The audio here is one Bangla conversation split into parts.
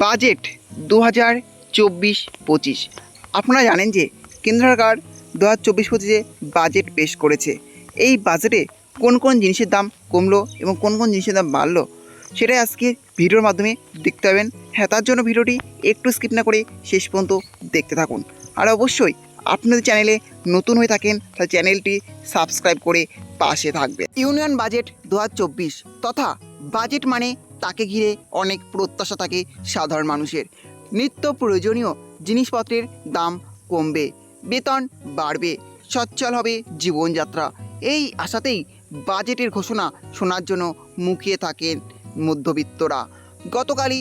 বাজেট 2024-25। আপনারা জানেন যে কেন্দ্র সরকার 2024-25-এ বাজেট পেশ করেছে। এই বাজেটে কোন কোন জিনিসের দাম কমলো এবং কোন কোন জিনিসের দাম বাড়লো সেটাই আজকে ভিডিওর মাধ্যমে দেখতে পাবেন। হ্যাঁ, তার জন্য ভিডিওটি একটু স্কিপ না করে শেষ পর্যন্ত দেখতে থাকুন। আর অবশ্যই আপনাদের চ্যানেলে নতুন হয়ে থাকেন তাহলে চ্যানেলটি সাবস্ক্রাইব করে পাশে থাকবে। ইউনিয়ন বাজেট 2024 তথা বাজেট মানে তাকে ঘিরে অনেক প্রত্যাশা থাকে সাধারণ মানুষের। নিত্য প্রয়োজনীয় জিনিসপত্রের দাম কমবে, বেতন বাড়বে, সচ্ছল হবে জীবনযাত্রা। এই আশাতেই বাজেটের ঘোষণা শোনার জন্য মুখিয়ে থাকেন মধ্যবিত্তরা। গতকালই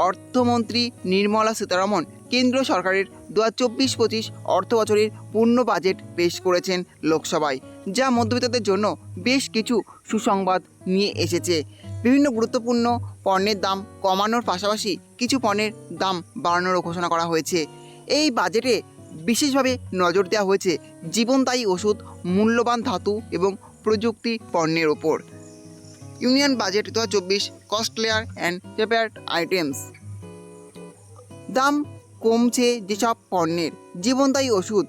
অর্থমন্ত্রী নির্মলা সীতারমণ কেন্দ্র সরকারের 2024-25 অর্থ বছরের পূর্ণ বাজেট পেশ করেছেন লোকসভায়, যা মধ্যবিত্তদের জন্য বেশ কিছু সুসংবাদ নিয়ে এসেছে। বিভিন্ন গুরুত্বপূর্ণ পণ্যের দাম কমানোর পাশাপাশি কিছু পণ্যের দাম বাড়ানোরও ঘোষণা করা হয়েছে। এই বাজেটে বিশেষভাবে নজর দেওয়া হয়েছে জীবনদায়ী ওষুধ, মূল্যবান ধাতু এবং প্রযুক্তি পণ্যের ওপর। Union budget 2024 costlier and prepared items. দাম কমছে যেসব পণ্যের: জীবনদায়ী ওষুধ,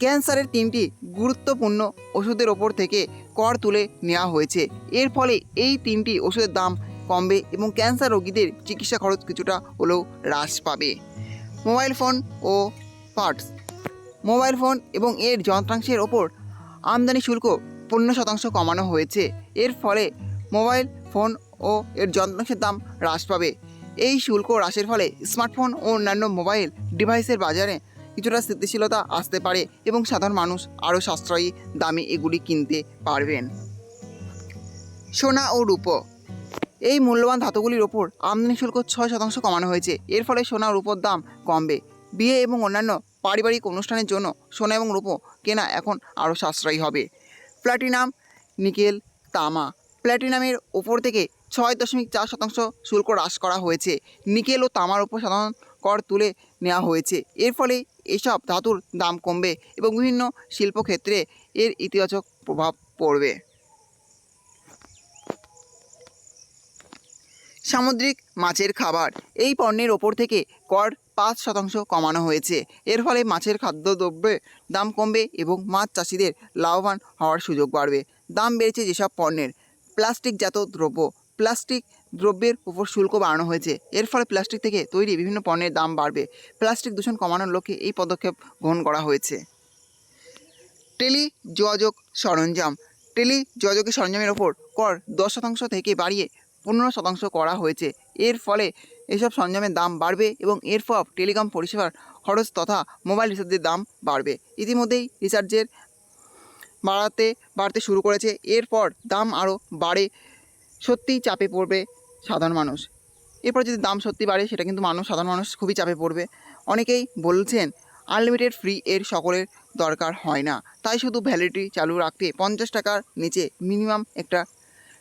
ক্যান্সারের 3টি গুরুত্বপূর্ণ ওষুধের ওপর থেকে কর তুলে নেওয়া হয়েছে। এর ফলে এই 3টি ওষুধের দাম কমবে এবং ক্যান্সার রোগীদের চিকিৎসা খরচ কিছুটা হলেও হ্রাস পাবে। মোবাইল ফোন ও পার্টস, মোবাইল ফোন এবং এর যন্ত্রাংশের ওপর আমদানি শুল্ক 15% কমানো হয়েছে। এর ফলে মোবাইল ফোন ও এর যন্ত্রাংশের দাম হ্রাস পাবে। এই শুল্ক হ্রাসের ফলে স্মার্টফোন ও অন্যান্য মোবাইল ডিভাইসের বাজারে কিছুটা স্থিতিশীলতা আসতে পারে এবং সাধারণ মানুষ আরও সাশ্রয়ী দামে এগুলি কিনতে পারবেন। সোনা ও রূপো, এই মূল্যবান ধাতুগুলির ওপর আমদানি শুল্ক 6% কমানো হয়েছে। এর ফলে সোনা ও রূপোর দাম কমবে। বিয়ে এবং অন্যান্য পারিবারিক অনুষ্ঠানের জন্য সোনা এবং রূপো কেনা এখন আরও সাশ্রয়ী হবে। প্ল্যাটিনাম, নিকেল, তামা, প্ল্যাটিনামের ওপর থেকে 6.4% শুল্ক হ্রাস করা হয়েছে। নিকেল ও তামার ওপর সাধারণ কর তুলে নেওয়া হয়েছে। এর ফলে এসব ধাতুর দাম কমবে এবং বিভিন্ন শিল্পক্ষেত্রে এর ইতিবাচক প্রভাব পড়বে। সামুদ্রিক মাছের খাবার, এই পণ্যের ওপর থেকে কর 5% কমানো হয়েছে। এর ফলে মাছের খাদ্যদ্রব্যের দাম কমবে এবং মাছ চাষিদের লাভবান হওয়ার সুযোগ বাড়বে। দাম বেড়েছে যেসব পণ্যের: প্লাস্টিকজাত দ্রব্য, প্লাস্টিক দ্রব্যের উপর শুল্ক বাড়ানো হয়েছে। এর ফলে প্লাস্টিক থেকে তৈরি বিভিন্ন পণ্যের দাম বাড়বে। প্লাস্টিক দূষণ কমানোর লক্ষ্যে এই পদক্ষেপ গ্রহণ করা হয়েছে। টেলিযোগাযোগ সরঞ্জাম, টেলিযোগাযোগের সরঞ্জামের ওপর কর 10% থেকে বাড়িয়ে 15% করা হয়েছে। এর ফলে এসব সরঞ্জামের দাম বাড়বে এবং এর ফলে টেলিকম পরিষেবার খরচ তথা মোবাইল রিচার্জের দাম বাড়বে। ইতিমধ্যেই রিচার্জের বাড়তে শুরু করেছে। এরপর দাম আরও বাড়ে, সত্যিই চাপে পড়বে সাধারণ মানুষ। এরপর যদি দাম সত্যি বাড়ে সেটা কিন্তু সাধারণ মানুষ খুবই চাপে পড়বে। অনেকেই বলছেন আনলিমিটেড ফ্রি এর সকলের দরকার হয় না, তাই শুধু ভ্যালিডিটি চালু রাখতে 50 টাকার নিচে মিনিমাম একটা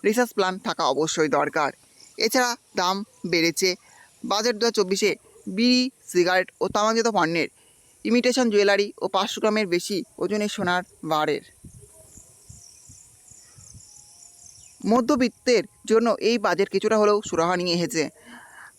রিচার্জ প্ল্যান থাকা অবশ্যই দরকার। এছাড়া দাম বেড়েছে বাজেট 2024-এ বিড়ি, সিগারেট ও তামাকজাত পণ্যের, ইমিটেশন জুয়েলারি ও 500 গ্রামের বেশি ওজনের সোনার বারের। মধ্যবিত্তের জন্য এই বাজেট কিছুটা হলেও সুরাহা নিয়ে এসেছে,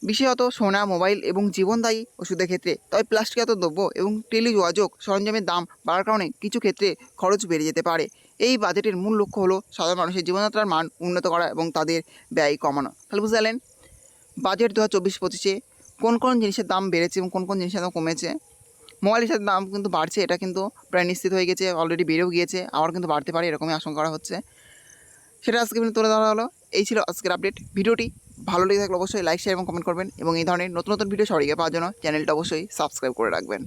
বিশেষত সোনা, মোবাইল এবং জীবনদায়ী ওষুধের ক্ষেত্রে। তবে প্লাস্টিকজাত দ্রব্য এবং টেলিযোগাযোগ সরঞ্জামের দাম বাড়ার কারণে কিছু ক্ষেত্রে খরচ বেড়ে যেতে পারে। এই বাজেটের মূল লক্ষ্য হলো সাধারণ মানুষের জীবনযাত্রার মান উন্নত করা এবং তাদের ব্যয় কমানো। তাহলে বুঝতে পারলেন বাজেট 2024-25-এ কোন কোন জিনিসের দাম বেড়েছে এবং কোন কোন জিনিসের দাম কমেছে। মোবাইল রিচার্জের দাম কিন্তু বাড়ছে, এটা কিন্তু প্রায় নিশ্চিত হয়ে গেছে, অলরেডি বেড়েও গিয়েছে, আবার কিন্তু বাড়তে পারে এরকমই আশঙ্কা করা হচ্ছে। সেটা আজকে তুলে ধরা হলো। এই ছিল আজকের আপডেট। ভিডিওটি ভালো লেগে থাকলে অবশ্যই লাইক, শেয়ার এবং কমেন্ট করবেন এবং এই ধরনের নতুন নতুন ভিডিও সবাইকে পাওয়ার জন্য চ্যানেলটা অবশ্যই সাবস্ক্রাইব করে রাখবেন।